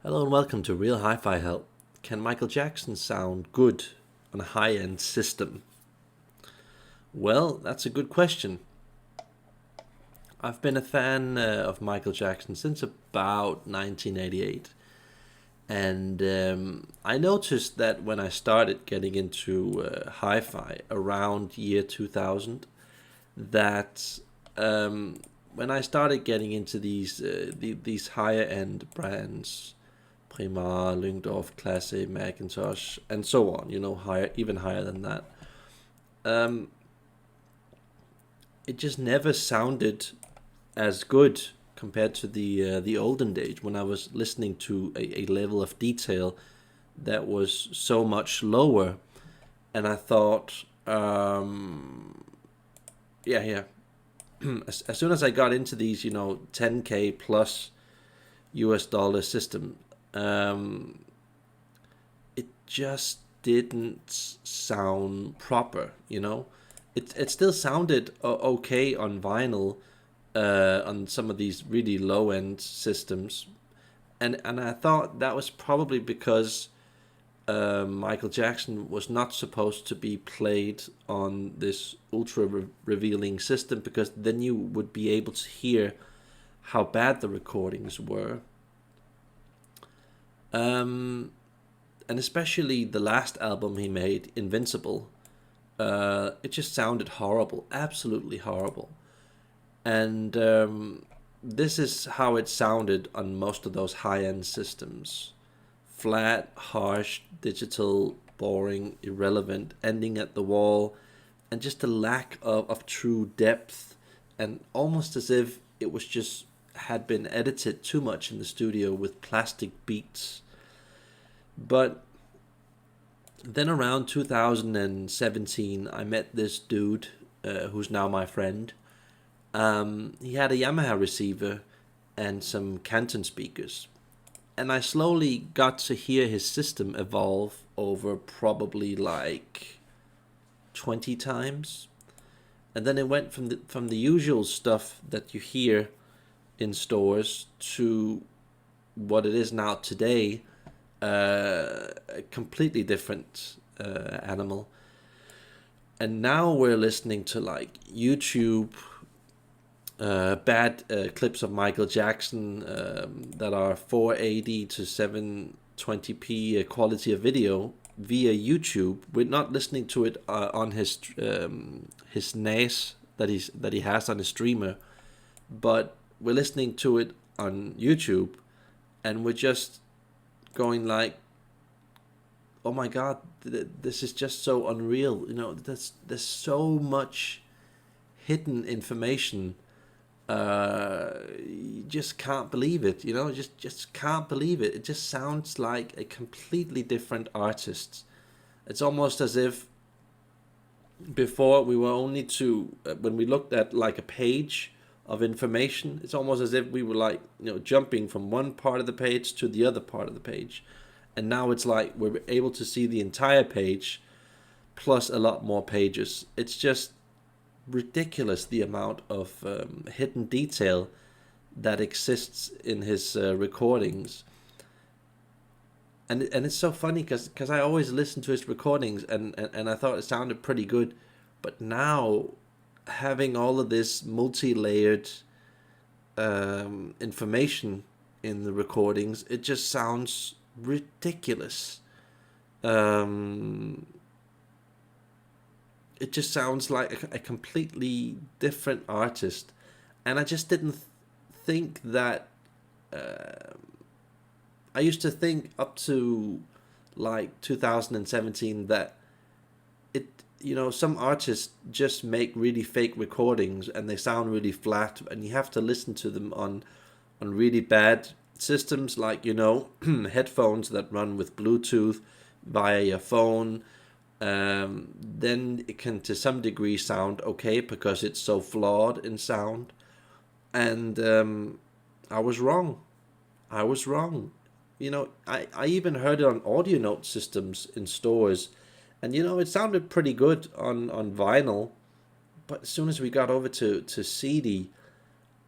Hello and welcome to Real Hi-Fi Help. Can Michael Jackson sound good on a high-end system? Well, that's a good question. I've been a fan of Michael Jackson since about 1988. And I noticed that when I started getting into hi-fi around year 2000, that when I started getting into these higher end brands, Prima, Lyngdorf, Classe, Macintosh, and so on, higher, even higher than that, um, it just never sounded as good compared to the olden days when I was listening to a level of detail that was so much lower. And I thought, yeah. As soon as I got into these, 10K plus US dollar system, it just didn't sound proper. It still sounded okay on vinyl, on some of these really low end systems, and I thought that was probably because Michael Jackson was not supposed to be played on this ultra revealing system, because then you would be able to hear how bad the recordings were. And especially the last album he made, Invincible, it just sounded horrible, absolutely horrible. And this is how it sounded on most of those high-end systems: flat, harsh, digital, boring, irrelevant, ending at the wall, and just a lack of true depth, and almost as if it was just had been edited too much in the studio with plastic beats. But then around 2017, I met this dude who's now my friend. He had a Yamaha receiver and some Canton speakers. And I slowly got to hear his system evolve over probably like 20 times. And then it went from the usual stuff that you hear in stores to what it is now today, a completely different animal. And now we're listening to like YouTube bad clips of Michael Jackson that are 480 to 720p quality of video via YouTube. We're not listening to it on his NAS that he has on his streamer, but we're listening to it on YouTube, and we're just going like, oh my god, this is just so unreal. There's so much hidden information. You just can't believe it. Just can't believe it. It just sounds like a completely different artist. It's almost as if before we were only to when we looked at like a page of information, it's almost as if we were like jumping from one part of the page to the other part of the page, and now it's like we're able to see the entire page plus a lot more pages. It's just ridiculous, the amount of hidden detail that exists in his recordings. And it's so funny because I always listen to his recordings, and I thought it sounded pretty good. But now, having all of this multi-layered information in the recordings, it just sounds ridiculous. It just sounds like a completely different artist. And I just didn't think that. I used to think up to like 2017 that some artists just make really fake recordings and they sound really flat, and you have to listen to them on really bad systems, like headphones that run with Bluetooth via your phone. Then it can to some degree sound okay because it's so flawed in sound. And I was wrong. I was wrong. I even heard it on audio note systems in stores, and it sounded pretty good on vinyl. But as soon as we got over to CD,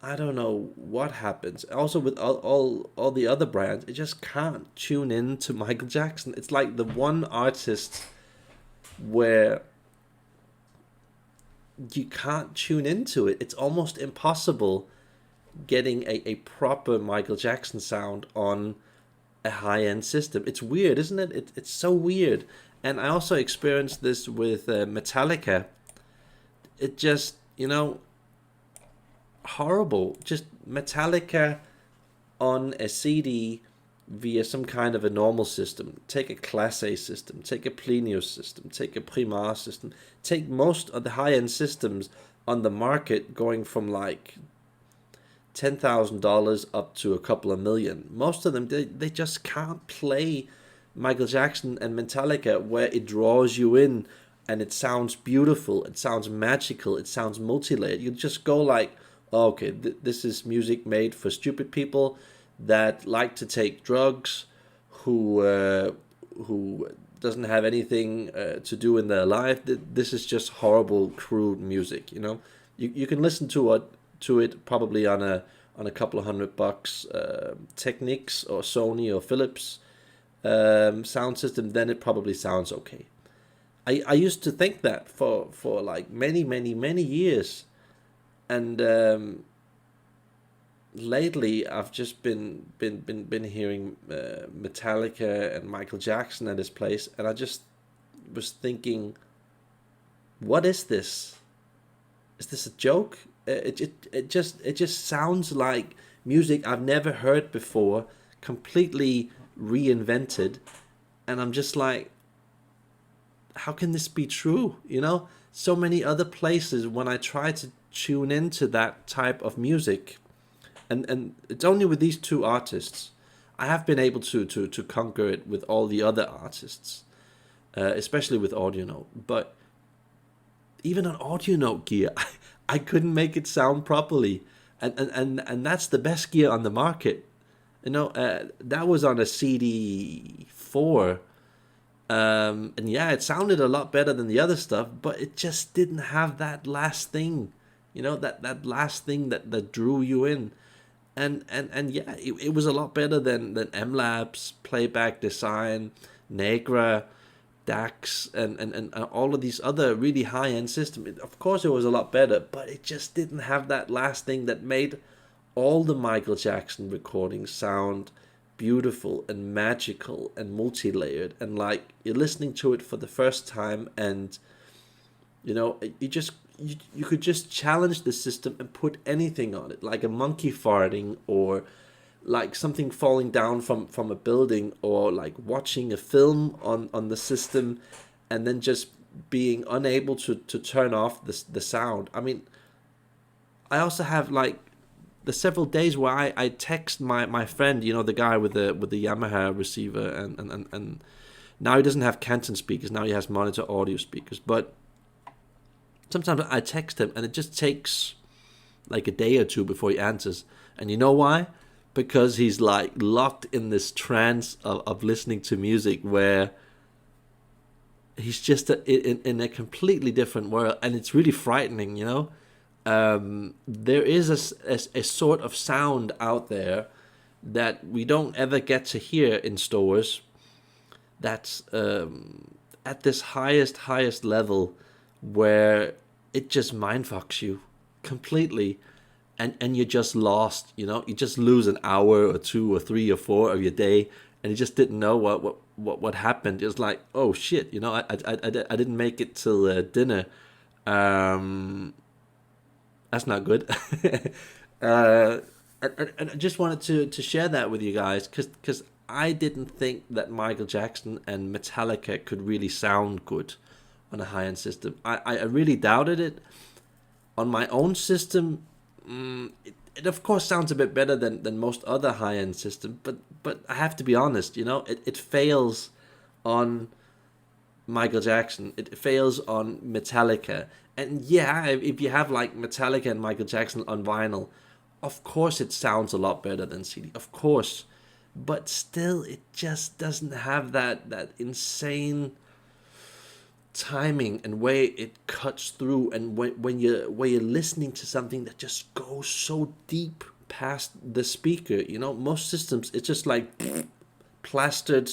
I don't know what happens. Also with all the other brands, it just can't tune in to Michael Jackson. It's like the one artist where you can't tune into it. It's almost impossible getting a proper Michael Jackson sound on a high end system. It's weird, isn't it? It's so weird. And I also experienced this with Metallica. It just, horrible. Just Metallica on a CD via some kind of a normal system. Take a Class A system, take a Plenius system, take a Primar system, take most of the high end systems on the market going from like $10,000 up to a couple of million. Most of them, they just can't play Michael Jackson and Metallica where it draws you in and it sounds beautiful, it sounds magical, it sounds multi-layered. You just go like, oh, okay, this is music made for stupid people that like to take drugs, who doesn't have anything to do in their life. This is just horrible, crude music. You can listen to it probably on a couple of $100, Technics or Sony or Philips sound system. Then it probably sounds okay. I used to think that for like many years, and lately I've just been hearing Metallica and Michael Jackson at his place, and I just was thinking, what is this? Is this a joke? It just sounds like music I've never heard before, completely reinvented, and I'm just like, how can this be true? So many other places when I try to tune into that type of music, and it's only with these two artists. I have been able to conquer it with all the other artists, especially with Audio Note. But even on Audio Note gear, I couldn't make it sound properly, and that's the best gear on the market. That was on a CD4, and yeah, it sounded a lot better than the other stuff, but it just didn't have that last thing, that last thing that drew you in. And yeah, it was a lot better than MLabs, Playback Design, Negra, DAX, and all of these other really high-end systems. Of course it was a lot better, but it just didn't have that last thing that made all the Michael Jackson recordings sound beautiful and magical and multi-layered, and like you're listening to it for the first time, and you could just challenge the system and put anything on it, like a monkey farting, or like something falling down from a building, or like watching a film on the system, and then just being unable to turn off the sound. I mean, I also have like the several days where I text my friend, the guy with the Yamaha receiver, and now he doesn't have Canton speakers, now he has monitor audio speakers, but sometimes I text him and it just takes like a day or two before he answers. And you know why? Because he's like locked in this trance of listening to music where he's just in a completely different world. And it's really frightening, There is a sort of sound out there that we don't ever get to hear in stores, that's at this highest level, where it just mindfucks you completely, and you're just lost. You just lose an hour or 2 or 3 or 4 of your day, and you just didn't know what happened. It was like, oh shit, I didn't make it till dinner. That's not good. And I just wanted to share that with you guys, because I didn't think that Michael Jackson and Metallica could really sound good on a high-end system. I really doubted it. On my own system, it of course sounds a bit better than most other high-end systems, but I have to be honest, it fails on Michael Jackson. It fails on Metallica. And yeah, if you have like Metallica and Michael Jackson on vinyl, of course it sounds a lot better than CD, of course. But still, it just doesn't have that insane timing and way it cuts through, and when you're listening to something that just goes so deep past the speaker. Most systems, it's just like plastered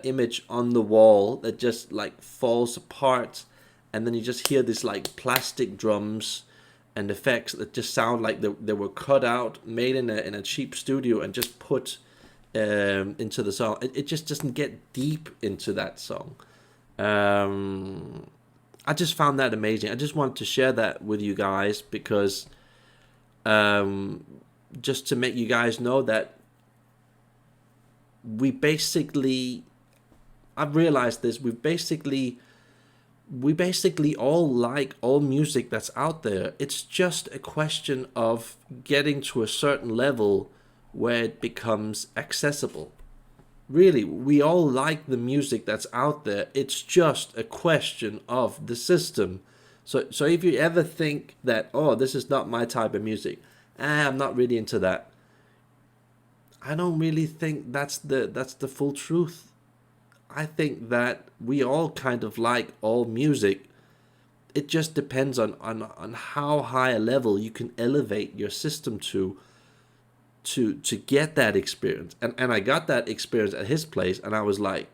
image on the wall that just like falls apart, and then you just hear this like plastic drums and effects that just sound like they were cut out, made in a cheap studio, and just put into the song. It just doesn't get deep into that song. I just found that amazing. I just wanted to share that with you guys because just to make you guys know that I've realized this, we basically all like all music that's out there. It's just a question of getting to a certain level where it becomes accessible. Really, we all like the music that's out there. It's just a question of the system. So if you ever think that, oh, this is not my type of music, I'm not really into that, I don't really think that's the full truth. I think that we all kind of like all music. It just depends on how high a level you can elevate your system to get that experience. And I got that experience at his place, and I was like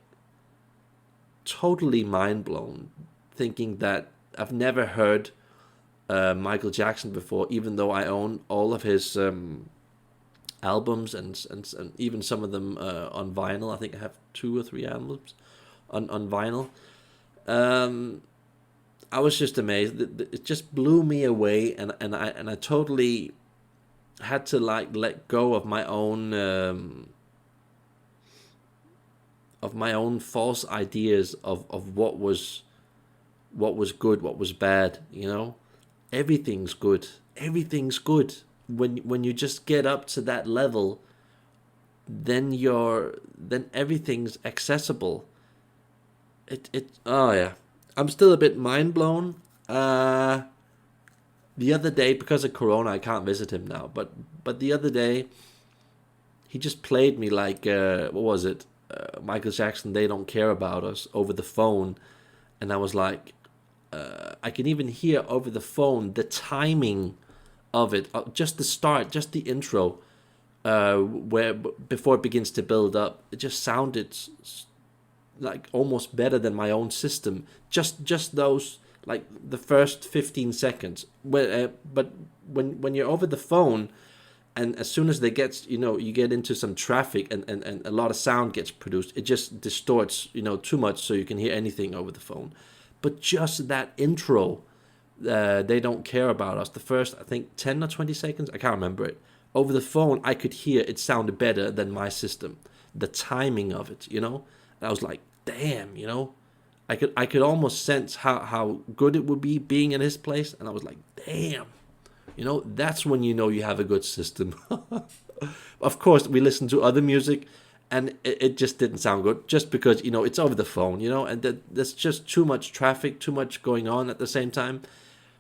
totally mind blown, thinking that I've never heard Michael Jackson before, even though I own all of his albums and even some of them on vinyl. I think I have 2 or 3 albums on vinyl. I was just amazed. It just blew me away, and I totally had to like let go of my own false ideas of what was good, what was bad. Everything's good. Everything's good. When you just get up to that level, then everything's accessible. Oh yeah, I'm still a bit mind blown. The other day, because of Corona, I can't visit him now. But the other day, he just played me like what was it? Michael Jackson, "They Don't Care About Us" over the phone, and I was like, I can even hear over the phone the timing of it, just the start, just the intro, where before it begins to build up, it just sounded like almost better than my own system. Just those, like the first 15 seconds. But when you're over the phone, and as soon as they get, you get into some traffic and a lot of sound gets produced, it just distorts, too much, so you can hear anything over the phone. But just that intro, "They Don't Care About Us," the first, I think, 10 or 20 seconds, I can't remember it. Over the phone, I could hear it sounded better than my system. The timing of it, And I was like, damn, I could almost sense how good it would be being in his place, and I was like, damn, that's when you have a good system. Of course, we listened to other music, and it just didn't sound good, just because it's over the phone, and there's just too much traffic, too much going on at the same time.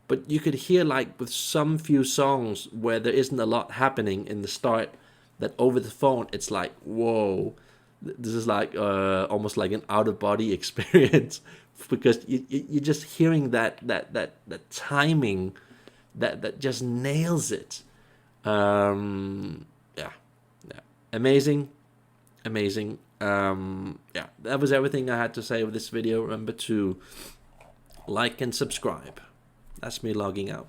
But you could hear, like with some few songs where there isn't a lot happening in the start, that over the phone it's like, whoa, this is like almost like an out of body experience, because you're just hearing that timing that just nails it. Yeah, amazing. Yeah, that was everything I had to say with this video. Remember to like and subscribe. That's me logging out.